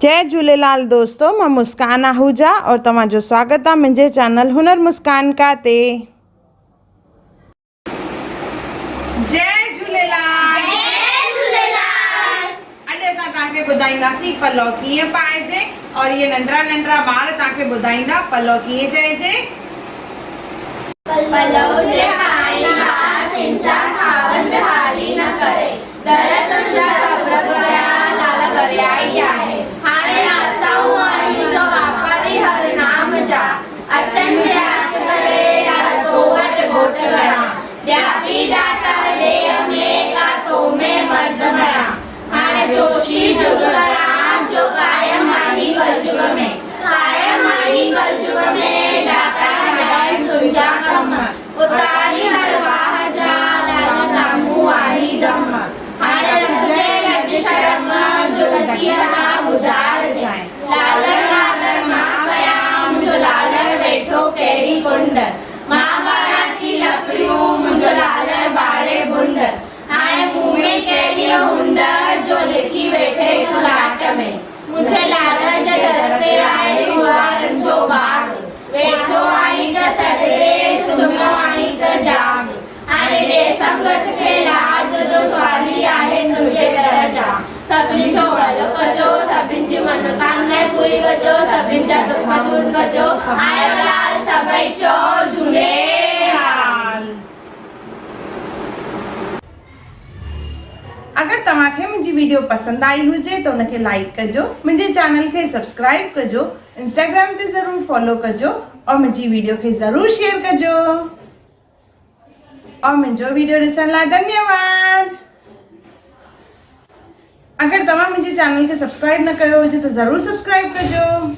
जय झूलेलाल दोस्तों, मैं मुस्कान आहूजा और तव्हांजो स्वागत आहे मुंहिंजे चैनल हुनर मुस्कान का ते। जय झूलेलाल। अॼु असां तव्हांखे ॿुधाईंदासीं पलव कीअं पाइजे और इहे नंढड़ा नंढड़ा ॿार तव्हांखे ॿुधाईंदा पलव कीअं चइजे। पलव जे पाईंदा तिंजा खावंद हाली न करे दर तुंहिंजा सब्र भरिया लाल भरिया ई आहे। हाणे असां आई जो वापारी हर नाम जा अचन जे आस करे यार तो वट घोट गणा ॿिया बि डाटा ॾे में का तो में मर्द मणा। हाणे जोशी जुग गणा जो कायम आई कलयुग में कायम आई कलयुग में डाटा ॾाए तुंहिंजा कम उतारी हर वाह जा लाल दामू आई दम। हाणे रखदे लज शर्म जो लकीअ सां गुज़ार जाए लालर लालर मां कया मुंहिंजो लालर वेठो कहिड़ी कुंड मां बारा की लकड़ियूं मुंहिंजो लालर बाड़े भुंड। हाणे मुंह में कहिड़ी हुंड जो लिखी वेठे लाट में मुंहिंजे लालर जे दर ते आहे सुवारनि जो बाग वेठो आई त सॾड़े सुम्हियो आई त जाग। हाणे ॾे संगत खे लाज जो सवाली आहे तुंहिंजे दर जा सभिनी जो भलो कजो सभिनी जी मनोकामना पूरी कजो सभिनी जा दुख दूर कजो। आयो लाल सभई चो झूलेलाल। अगर तव्हांखे मुंहिंजी वीडियो पसंद आई हुजे तो उनखे लाइक कजो, मुंहिंजे चैनल खे सब्सक्राइब कजो, इंस्टाग्राम ते ज़रूर फॉलो कजो और मुंहिंजी वीडियो खे ज़रूर शेयर कजो और मुंहिंजो वीडियो ॾिसण लाइ धन्यवाद। अगर तव्हां मुंहिंजे चैनल खे सब्सक्राइब न कयो हुजे त ज़रूर सब्सक्राइब कजो।